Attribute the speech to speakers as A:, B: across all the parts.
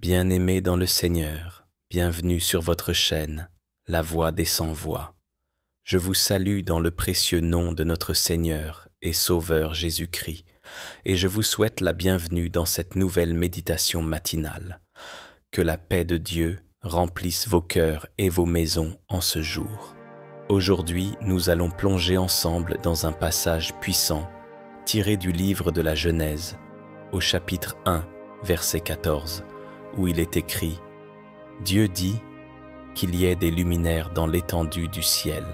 A: Bien-aimés dans le Seigneur, bienvenue sur votre chaîne, La Voix des Sans-Voix. Je vous salue dans le précieux nom de notre Seigneur et Sauveur Jésus-Christ, et je vous souhaite la bienvenue dans cette nouvelle méditation matinale. Que la paix de Dieu remplisse vos cœurs et vos maisons en ce jour. Aujourd'hui, nous allons plonger ensemble dans un passage puissant, tiré du livre de la Genèse, au chapitre 1, verset 14, où il est écrit « Dieu dit qu'il y ait des luminaires dans l'étendue du ciel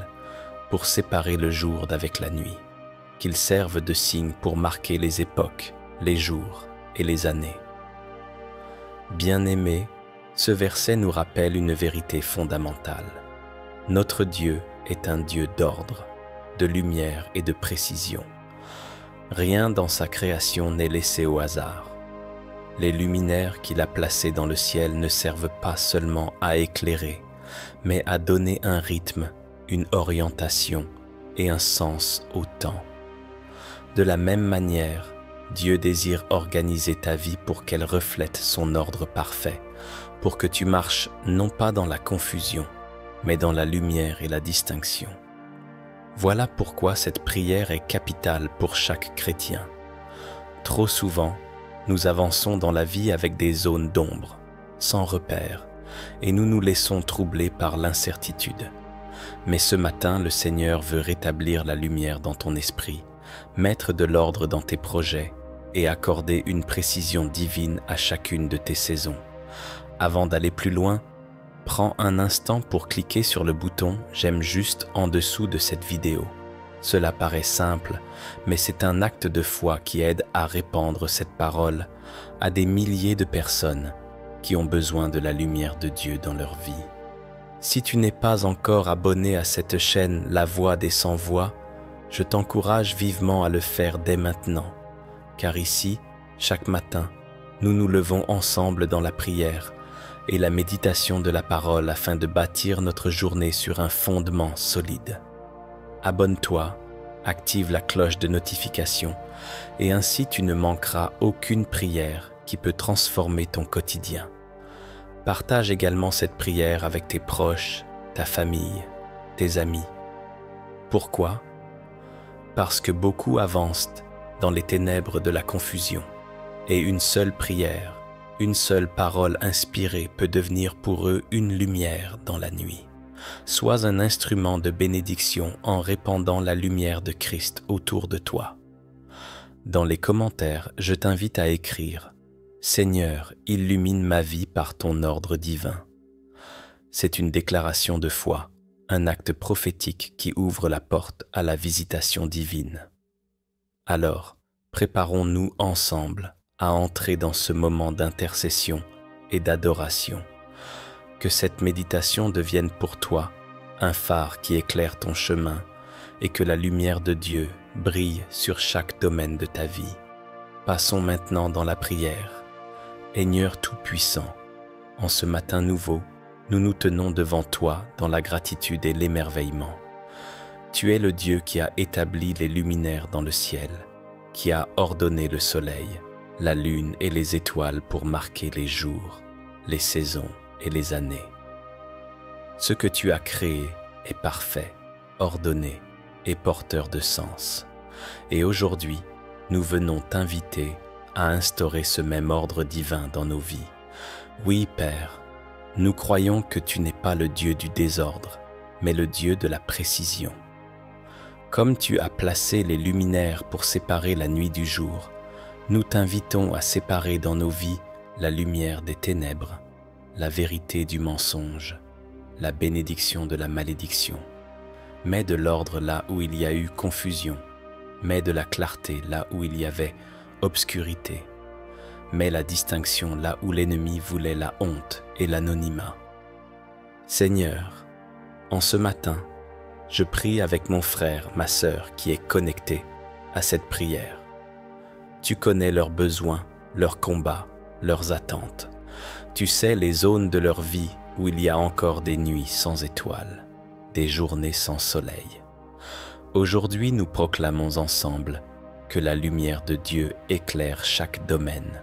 A: pour séparer le jour d'avec la nuit, qu'ils servent de signe pour marquer les époques, les jours et les années. » Bien-aimés, ce verset nous rappelle une vérité fondamentale. Notre Dieu est un Dieu d'ordre, de lumière et de précision. Rien dans sa création n'est laissé au hasard. Les luminaires qu'il a placés dans le ciel ne servent pas seulement à éclairer, mais à donner un rythme, une orientation et un sens au temps. De la même manière, Dieu désire organiser ta vie pour qu'elle reflète son ordre parfait, pour que tu marches non pas dans la confusion, mais dans la lumière et la distinction. Voilà pourquoi cette prière est capitale pour chaque chrétien. Trop souvent, nous avançons dans la vie avec des zones d'ombre, sans repère, et nous nous laissons troubler par l'incertitude. Mais ce matin, le Seigneur veut rétablir la lumière dans ton esprit, mettre de l'ordre dans tes projets et accorder une précision divine à chacune de tes saisons. Avant d'aller plus loin, prends un instant pour cliquer sur le bouton « J'aime » juste en dessous de cette vidéo. Cela paraît simple, mais c'est un acte de foi qui aide à répandre cette parole à des milliers de personnes qui ont besoin de la lumière de Dieu dans leur vie. Si tu n'es pas encore abonné à cette chaîne La Voix des Sans-Voix, je t'encourage vivement à le faire dès maintenant, car ici, chaque matin, nous nous levons ensemble dans la prière et la méditation de la parole afin de bâtir notre journée sur un fondement solide. Abonne-toi, active la cloche de notification et ainsi tu ne manqueras aucune prière qui peut transformer ton quotidien. Partage également cette prière avec tes proches, ta famille, tes amis. Pourquoi? Parce que beaucoup avancent dans les ténèbres de la confusion et une seule prière, une seule parole inspirée peut devenir pour eux une lumière dans la nuit. Sois un instrument de bénédiction en répandant la lumière de Christ autour de toi. Dans les commentaires, je t'invite à écrire « Seigneur, illumine ma vie par ton ordre divin ». C'est une déclaration de foi, un acte prophétique qui ouvre la porte à la visitation divine. Alors, préparons-nous ensemble à entrer dans ce moment d'intercession et d'adoration. Que cette méditation devienne pour toi un phare qui éclaire ton chemin et que la lumière de Dieu brille sur chaque domaine de ta vie. Passons maintenant dans la prière. Seigneur Tout-Puissant, en ce matin nouveau, nous nous tenons devant toi dans la gratitude et l'émerveillement. Tu es le Dieu qui a établi les luminaires dans le ciel, qui a ordonné le soleil, la lune et les étoiles pour marquer les jours, les saisons et les années. Ce que tu as créé est parfait, ordonné et porteur de sens. Et aujourd'hui, nous venons t'inviter à instaurer ce même ordre divin dans nos vies. Oui, Père, nous croyons que tu n'es pas le Dieu du désordre, mais le Dieu de la précision. Comme tu as placé les luminaires pour séparer la nuit du jour, nous t'invitons à séparer dans nos vies la lumière des ténèbres, la vérité du mensonge, la bénédiction de la malédiction. Mets de l'ordre là où il y a eu confusion, mets de la clarté là où il y avait obscurité, mets la distinction là où l'ennemi voulait la honte et l'anonymat. Seigneur, en ce matin, je prie avec mon frère, ma sœur qui est connecté à cette prière. Tu connais leurs besoins, leurs combats, leurs attentes. Tu sais les zones de leur vie où il y a encore des nuits sans étoiles, des journées sans soleil. Aujourd'hui, nous proclamons ensemble que la lumière de Dieu éclaire chaque domaine,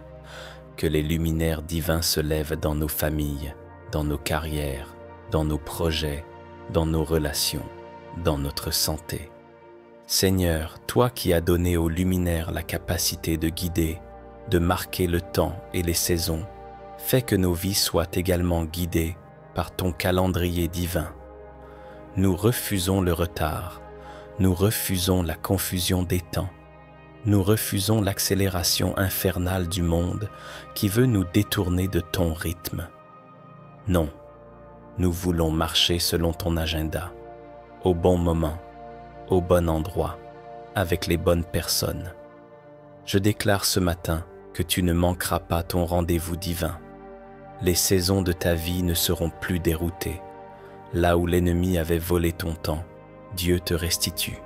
A: que les luminaires divins se lèvent dans nos familles, dans nos carrières, dans nos projets, dans nos relations, dans notre santé. Seigneur, toi qui as donné aux luminaires la capacité de guider, de marquer le temps et les saisons, fais que nos vies soient également guidées par ton calendrier divin. Nous refusons le retard, nous refusons la confusion des temps, nous refusons l'accélération infernale du monde qui veut nous détourner de ton rythme. Non, nous voulons marcher selon ton agenda, au bon moment, au bon endroit, avec les bonnes personnes. Je déclare ce matin que tu ne manqueras pas ton rendez-vous divin. Les saisons de ta vie ne seront plus déroutées. Là où l'ennemi avait volé ton temps, Dieu te restitue.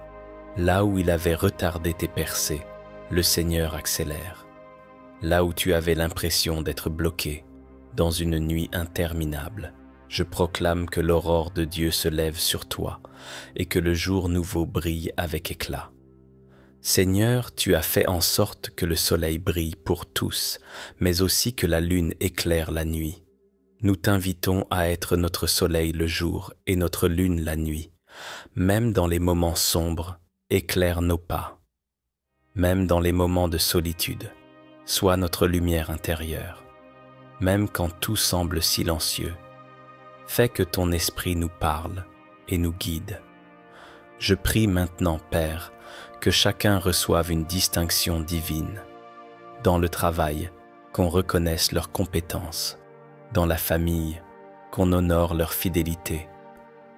A: Là où il avait retardé tes percées, le Seigneur accélère. Là où tu avais l'impression d'être bloqué, dans une nuit interminable, je proclame que l'aurore de Dieu se lève sur toi et que le jour nouveau brille avec éclat. Seigneur, tu as fait en sorte que le soleil brille pour tous, mais aussi que la lune éclaire la nuit. Nous t'invitons à être notre soleil le jour et notre lune la nuit. Même dans les moments sombres, éclaire nos pas. Même dans les moments de solitude, sois notre lumière intérieure. Même quand tout semble silencieux, fais que ton esprit nous parle et nous guide. Je prie maintenant, Père, que chacun reçoive une distinction divine. Dans le travail, qu'on reconnaisse leurs compétences. Dans la famille, qu'on honore leur fidélité.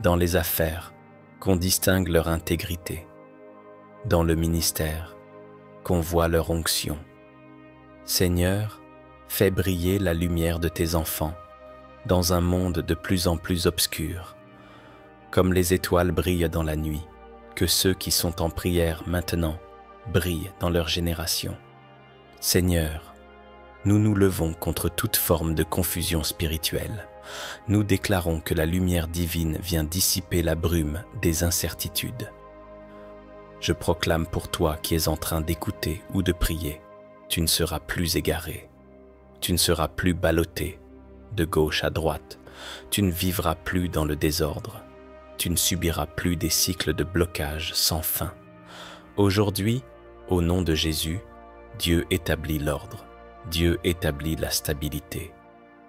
A: Dans les affaires, qu'on distingue leur intégrité. Dans le ministère, qu'on voit leur onction. Seigneur, fais briller la lumière de tes enfants dans un monde de plus en plus obscur. Comme les étoiles brillent dans la nuit, que ceux qui sont en prière maintenant brillent dans leur génération. Seigneur, nous nous levons contre toute forme de confusion spirituelle. Nous déclarons que la lumière divine vient dissiper la brume des incertitudes. Je proclame pour toi qui es en train d'écouter ou de prier, tu ne seras plus égaré, tu ne seras plus ballotté de gauche à droite, tu ne vivras plus dans le désordre, tu ne subiras plus des cycles de blocage sans fin. Aujourd'hui, au nom de Jésus, Dieu établit l'ordre, Dieu établit la stabilité,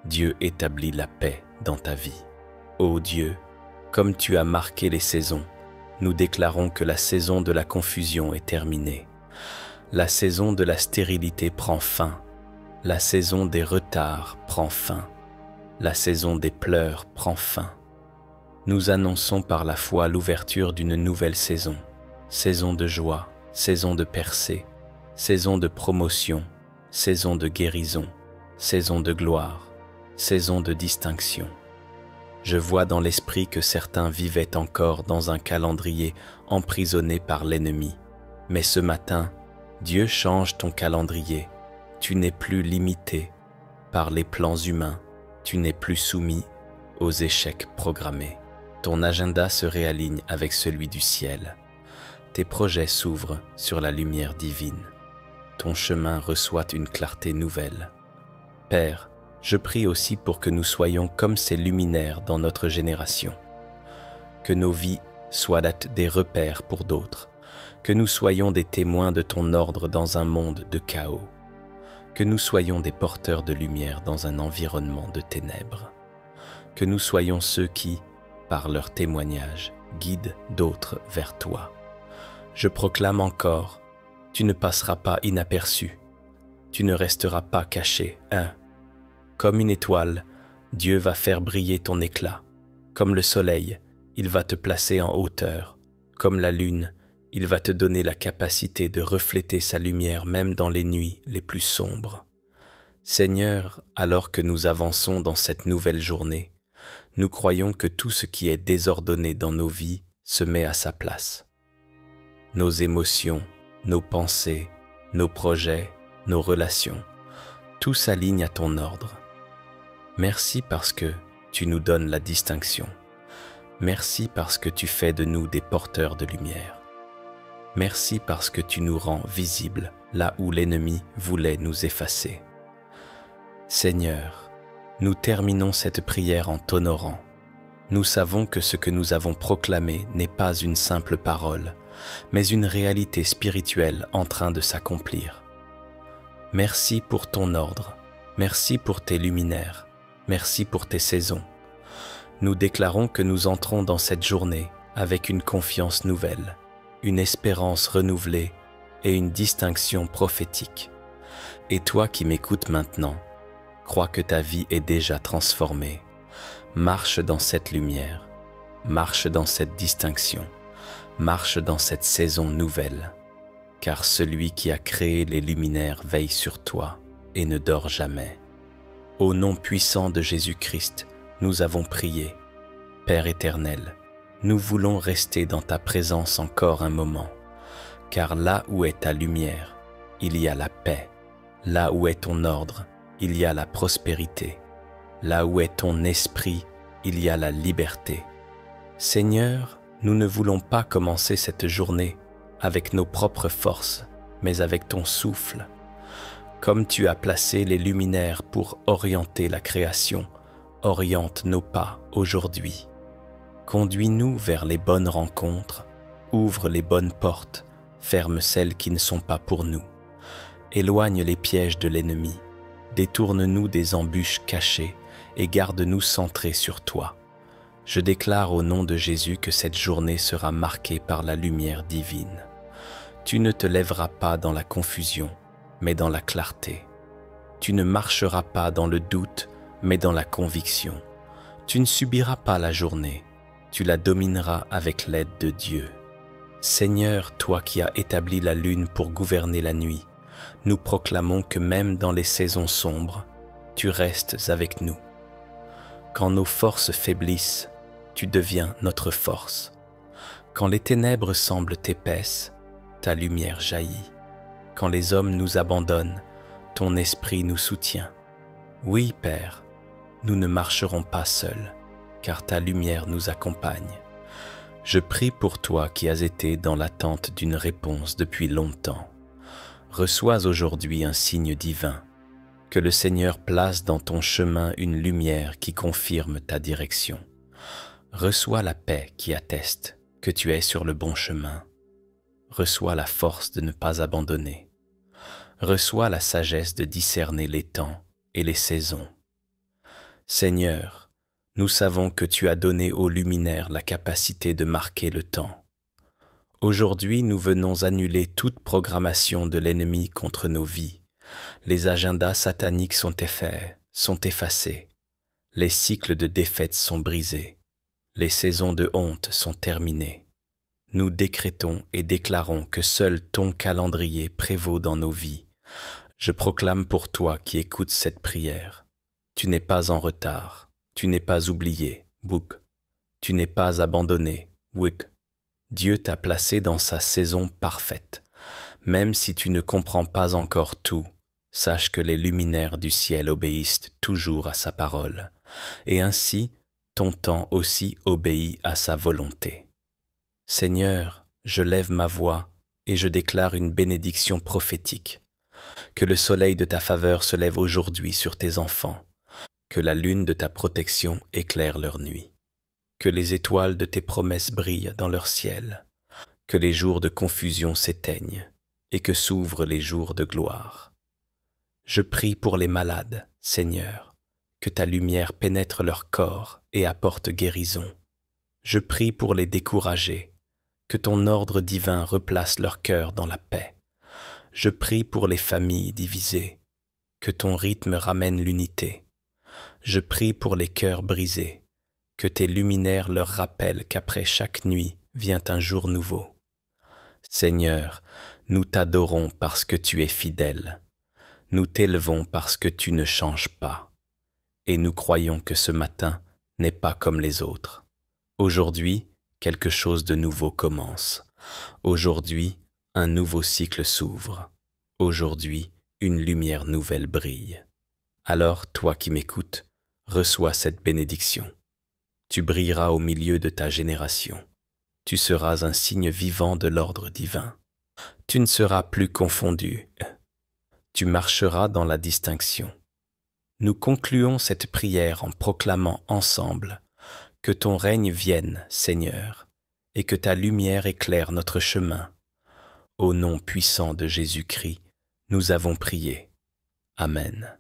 A: Dieu établit la paix dans ta vie. Ô Dieu, comme tu as marqué les saisons, nous déclarons que la saison de la confusion est terminée. La saison de la stérilité prend fin. La saison des retards prend fin. La saison des pleurs prend fin. Nous annonçons par la foi l'ouverture d'une nouvelle saison. Saison de joie, saison de percée, saison de promotion, saison de guérison, saison de gloire, saison de distinction. Je vois dans l'esprit que certains vivaient encore dans un calendrier emprisonné par l'ennemi. Mais ce matin, Dieu change ton calendrier. Tu n'es plus limité par les plans humains. Tu n'es plus soumis aux échecs programmés. Ton agenda se réaligne avec celui du ciel. Tes projets s'ouvrent sur la lumière divine. Ton chemin reçoit une clarté nouvelle. Père, je prie aussi pour que nous soyons comme ces luminaires dans notre génération. Que nos vies soient des repères pour d'autres. Que nous soyons des témoins de ton ordre dans un monde de chaos. Que nous soyons des porteurs de lumière dans un environnement de ténèbres. Que nous soyons ceux qui, par leur témoignage, guident d'autres vers toi. Je proclame encore, tu ne passeras pas inaperçu. Tu ne resteras pas caché, Comme une étoile, Dieu va faire briller ton éclat. Comme le soleil, il va te placer en hauteur. Comme la lune, il va te donner la capacité de refléter sa lumière même dans les nuits les plus sombres. Seigneur, alors que nous avançons dans cette nouvelle journée, nous croyons que tout ce qui est désordonné dans nos vies se met à sa place. Nos émotions, nos pensées, nos projets, nos relations, tout s'aligne à ton ordre. Merci parce que tu nous donnes la distinction. Merci parce que tu fais de nous des porteurs de lumière. Merci parce que tu nous rends visibles là où l'ennemi voulait nous effacer. Seigneur, nous terminons cette prière en t'honorant. Nous savons que ce que nous avons proclamé n'est pas une simple parole, mais une réalité spirituelle en train de s'accomplir. Merci pour ton ordre, merci pour tes luminaires, merci pour tes saisons. Nous déclarons que nous entrons dans cette journée avec une confiance nouvelle, une espérance renouvelée et une distinction prophétique. Et toi qui m'écoutes maintenant, crois que ta vie est déjà transformée. Marche dans cette lumière, marche dans cette distinction, marche dans cette saison nouvelle, car celui qui a créé les luminaires veille sur toi et ne dort jamais. Au nom puissant de Jésus-Christ, nous avons prié. Père éternel, nous voulons rester dans ta présence encore un moment, car là où est ta lumière, il y a la paix. Là où est ton ordre, il y a la prospérité. Là où est ton esprit, il y a la liberté. Seigneur, nous ne voulons pas commencer cette journée avec nos propres forces, mais avec ton souffle. Comme tu as placé les luminaires pour orienter la création, oriente nos pas aujourd'hui. Conduis-nous vers les bonnes rencontres, ouvre les bonnes portes, ferme celles qui ne sont pas pour nous. Éloigne les pièges de l'ennemi, détourne-nous des embûches cachées et garde-nous centrés sur toi. Je déclare au nom de Jésus que cette journée sera marquée par la lumière divine. Tu ne te lèveras pas dans la confusion, mais dans la clarté. Tu ne marcheras pas dans le doute, mais dans la conviction. Tu ne subiras pas la journée, tu la domineras avec l'aide de Dieu. Seigneur, toi qui as établi la lune pour gouverner la nuit, nous proclamons que même dans les saisons sombres, tu restes avec nous. Quand nos forces faiblissent, tu deviens notre force. Quand les ténèbres semblent épaisses, ta lumière jaillit. Quand les hommes nous abandonnent, ton esprit nous soutient. Oui, Père, nous ne marcherons pas seuls, car ta lumière nous accompagne. Je prie pour toi qui as été dans l'attente d'une réponse depuis longtemps. Reçois aujourd'hui un signe divin, que le Seigneur place dans ton chemin une lumière qui confirme ta direction. Reçois la paix qui atteste que tu es sur le bon chemin. Reçois la force de ne pas abandonner. Reçois la sagesse de discerner les temps et les saisons. Seigneur, nous savons que tu as donné aux luminaires la capacité de marquer le temps. Aujourd'hui, nous venons annuler toute programmation de l'ennemi contre nos vies. Les agendas sataniques sont effacés. Les cycles de défaite sont brisés. Les saisons de honte sont terminées. Nous décrétons et déclarons que seul ton calendrier prévaut dans nos vies. Je proclame pour toi qui écoutes cette prière. Tu n'es pas en retard. Tu n'es pas oublié. Bouk. Tu n'es pas abandonné. Wik. Dieu t'a placé dans sa saison parfaite. Même si tu ne comprends pas encore tout, sache que les luminaires du ciel obéissent toujours à sa parole, et ainsi ton temps aussi obéit à sa volonté. Seigneur, je lève ma voix et je déclare une bénédiction prophétique. Que le soleil de ta faveur se lève aujourd'hui sur tes enfants, que la lune de ta protection éclaire leur nuit. Que les étoiles de tes promesses brillent dans leur ciel, que les jours de confusion s'éteignent et que s'ouvrent les jours de gloire. Je prie pour les malades, Seigneur, que ta lumière pénètre leur corps et apporte guérison. Je prie pour les découragés, que ton ordre divin replace leur cœur dans la paix. Je prie pour les familles divisées, que ton rythme ramène l'unité. Je prie pour les cœurs brisés, que tes luminaires leur rappellent qu'après chaque nuit vient un jour nouveau. Seigneur, nous t'adorons parce que tu es fidèle. Nous t'élevons parce que tu ne changes pas. Et nous croyons que ce matin n'est pas comme les autres. Aujourd'hui, quelque chose de nouveau commence. Aujourd'hui, un nouveau cycle s'ouvre. Aujourd'hui, une lumière nouvelle brille. Alors, toi qui m'écoutes, reçois cette bénédiction. Tu brilleras au milieu de ta génération. Tu seras un signe vivant de l'ordre divin. Tu ne seras plus confondu. Tu marcheras dans la distinction. nous concluons cette prière en proclamant ensemble que ton règne vienne, Seigneur, et que ta lumière éclaire notre chemin. Au nom puissant de Jésus-Christ, nous avons prié. Amen.